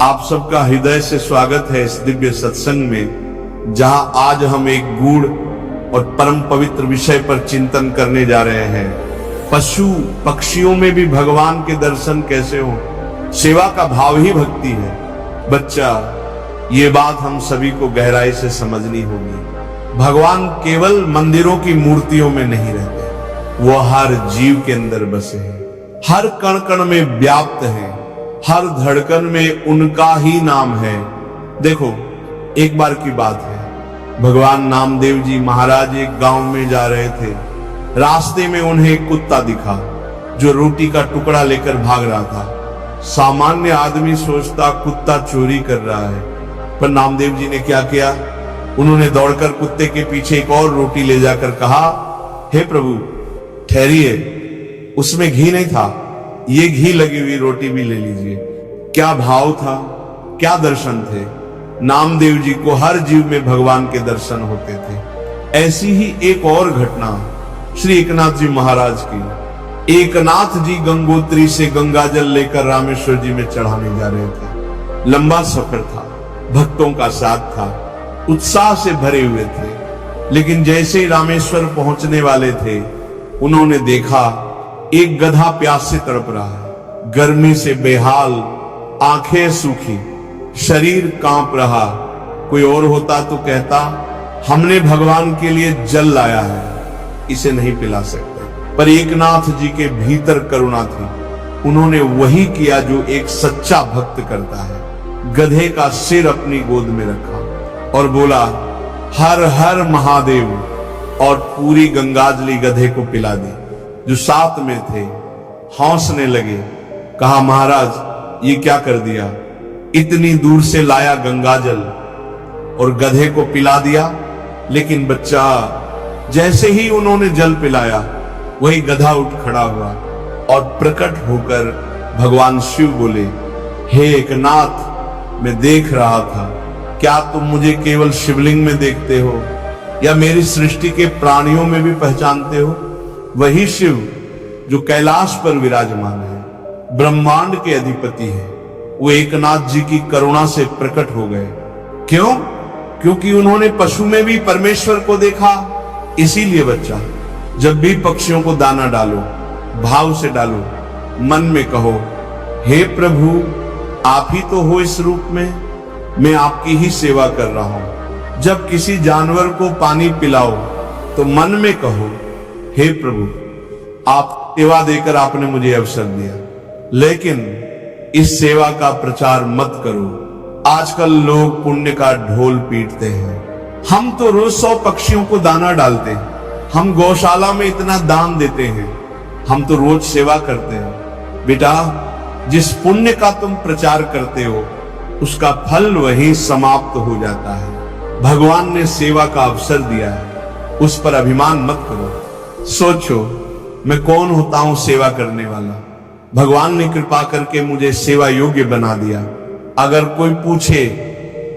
आप सबका हृदय से स्वागत है इस दिव्य सत्संग में, जहां आज हम एक गूढ़ और परम पवित्र विषय पर चिंतन करने जा रहे हैं। पशु पक्षियों में भी भगवान के दर्शन कैसे हो, सेवा का भाव ही भक्ति है। बच्चा, ये बात हम सभी को गहराई से समझनी होगी। भगवान केवल मंदिरों की मूर्तियों में नहीं रहते, वो हर जीव के अंदर बसे हैं, हर कण कण में व्याप्त हैं, हर धड़कन में उनका ही नाम है। देखो, एक बार की बात है, भगवान नामदेव जी महाराज एक गांव में जा रहे थे। रास्ते में उन्हें एक कुत्ता दिखा जो रोटी का टुकड़ा लेकर भाग रहा था। सामान्य आदमी सोचता कुत्ता चोरी कर रहा है, पर नामदेव जी ने क्या किया, उन्होंने दौड़कर कुत्ते के पीछे एक और रोटी ले जाकर कहा, हे प्रभु ठहरिए, उसमें घी नहीं था, ये घी लगी हुई रोटी भी ले लीजिए। क्या भाव था, क्या दर्शन थे। नामदेव जी को हर जीव में भगवान के दर्शन होते थे। ऐसी ही एक और घटना श्री एकनाथ जी महाराज की। एकनाथ जी गंगोत्री से गंगा जल लेकर रामेश्वर जी में चढ़ाने जा रहे थे। लंबा सफर था, भक्तों का साथ था, उत्साह से भरे हुए थे। लेकिन जैसे ही रामेश्वर पहुंचने वाले थे, उन्होंने देखा एक गधा प्यास से तड़प रहा है, गर्मी से बेहाल, आंखें सूखी, शरीर कांप रहा। कोई और होता तो कहता, हमने भगवान के लिए जल लाया है, इसे नहीं पिला सकते। पर एकनाथ जी के भीतर करुणा थी। उन्होंने वही किया जो एक सच्चा भक्त करता है। गधे का सिर अपनी गोद में रखा और बोला, हर हर महादेव, और पूरी गंगाजली गधे को पिला दी। जो साथ में थे हंसने लगे, कहा, महाराज ये क्या कर दिया, इतनी दूर से लाया गंगाजल और गधे को पिला दिया। लेकिन बच्चा, जैसे ही उन्होंने जल पिलाया, वही गधा उठ खड़ा हुआ और प्रकट होकर भगवान शिव बोले, हे एकनाथ, मैं देख रहा था, क्या तुम मुझे केवल शिवलिंग में देखते हो या मेरी सृष्टि के प्राणियों में भी पहचानते हो। वही शिव जो कैलाश पर विराजमान है, ब्रह्मांड के अधिपति है, वो एकनाथ जी की करुणा से प्रकट हो गए। क्यों? क्योंकि उन्होंने पशु में भी परमेश्वर को देखा। इसीलिए बच्चा, जब भी पक्षियों को दाना डालो, भाव से डालो, मन में कहो, हे प्रभु, आप ही तो हो इस रूप में, मैं आपकी ही सेवा कर रहा हूं। जब किसी जानवर को पानी पिलाओ तो मन में कहो, हे प्रभु, आप सेवा देकर आपने मुझे अवसर दिया, लेकिन इस सेवा का प्रचार मत करो। आजकल लोग पुण्य का ढोल पीटते हैं। हम तो रोज 100 पक्षियों को दाना डालते हैं, हम गौशाला में इतना दान देते हैं, हम तो रोज सेवा करते हैं। बेटा, जिस पुण्य का तुम प्रचार करते हो, उसका फल वहीं समाप्त हो जाता है। भगवान ने सेवा का अवसर दिया है, उस पर अभिमान मत करो। सोचो, मैं कौन होता हूं सेवा करने वाला। भगवान ने कृपा करके मुझे सेवा योग्य बना दिया। अगर कोई पूछे,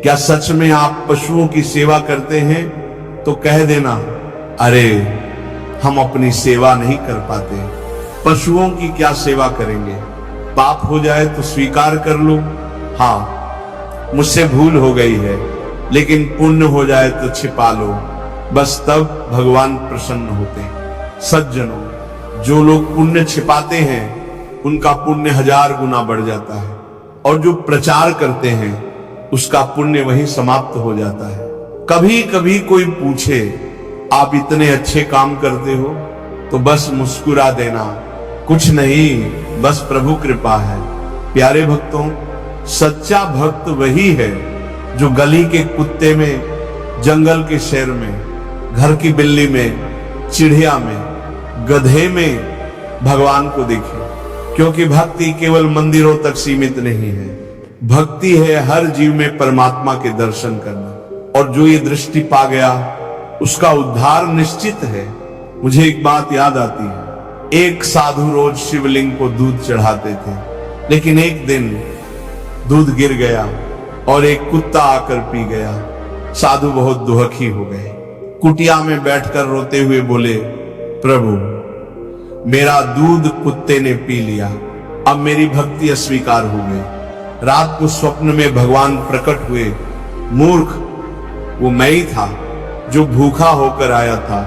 क्या सच में आप पशुओं की सेवा करते हैं, तो कह देना, अरे हम अपनी सेवा नहीं कर पाते, पशुओं की क्या सेवा करेंगे। पाप हो जाए तो स्वीकार कर लो, हाँ मुझसे भूल हो गई है, लेकिन पुण्य हो जाए तो छिपा लो, बस तब भगवान प्रसन्न होते हैं। सज्जनों, जो लोग पुण्य छिपाते हैं, उनका पुण्य 1000 गुना बढ़ जाता है, और जो प्रचार करते हैं, उसका पुण्य वहीं समाप्त हो जाता है। कभी कभी कोई पूछे, आप इतने अच्छे काम करते हो, तो बस मुस्कुरा देना, कुछ नहीं, बस प्रभु कृपा है। प्यारे भक्तों, सच्चा भक्त वही है जो गली के कुत्ते में, जंगल के शेर में, घर की बिल्ली में, चिड़िया में, गधे में भगवान को देखे। क्योंकि भक्ति केवल मंदिरों तक सीमित नहीं है, भक्ति है हर जीव में परमात्मा के दर्शन करना। और जो ये दृष्टि पा गया, उसका उद्धार निश्चित है। मुझे एक बात याद आती है, एक साधु रोज शिवलिंग को दूध चढ़ाते थे, लेकिन एक दिन दूध गिर गया और एक कुत्ता आकर पी गया। साधु बहुत दुखी हो गए, कुटिया में बैठकर रोते हुए बोले, प्रभु, मेरा दूध कुत्ते ने पी लिया, अब मेरी भक्ति अस्वीकार हो गई। रात को स्वप्न में भगवान प्रकट हुए। मूर्ख, वो मैं ही था जो भूखा होकर आया था।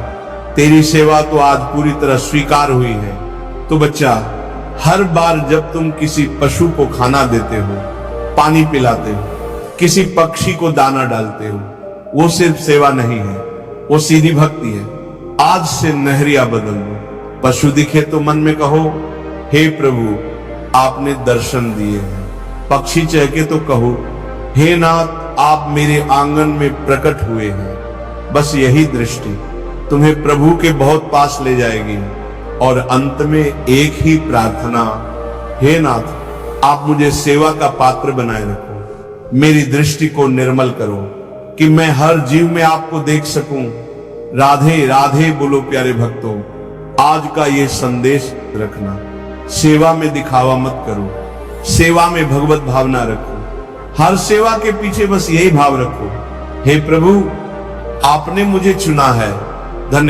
तेरी सेवा तो आज पूरी तरह स्वीकार हुई है। तो बच्चा, हर बार जब तुम किसी पशु को खाना देते हो, पानी पिलाते हो, किसी पक्षी को दाना डालते हो, वो सिर्फ सेवा नहीं है, वो सीधी भक्ति है। आज से नहरिया बदल दो। पशु दिखे तो मन में कहो, हे प्रभु आपने दर्शन दिए हैं। पक्षी चहके तो कहो, हे नाथ आप मेरे आंगन में प्रकट हुए हैं। बस यही दृष्टि तुम्हें प्रभु के बहुत पास ले जाएगी। और अंत में एक ही प्रार्थना, हे नाथ आप मुझे सेवा का पात्र बनाए रखो। मेरी दृष्टि को निर्मल करो कि मैं हर जीव में आपको देख सकूं। राधे राधे बोलो प्यारे भक्तों। आज का ये संदेश रखना, सेवा में दिखावा मत करो, सेवा में भगवत भावना रखो। हर सेवा के पीछे बस यही भाव रखो, हे प्रभु आपने मुझे चुना है,